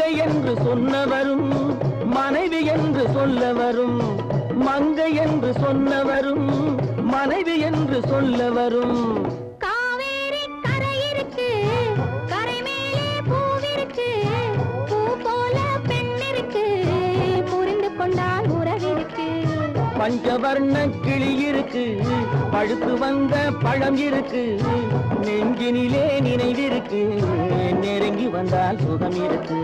மங்கை என்று சொன்னவரும் மனைவி என்று சொல்ல வரும். மங்கை என்று சொன்னவரும் மனைவி என்று சொல்ல வரும். காவேரி கரை இருக்கு, கரை மேலே பூவிருக்கு, பூ போல பெண் இருக்கு, புரிந்து கொண்டால் உறவிருக்கு. பஞ்சவர்ண கிளி இருக்கு, பழுத்து வந்த பழம் இருக்கு, நெஞ்சினிலே நினைவிருக்கு, நெருங்கி வந்தால் சுகம் இருக்கு.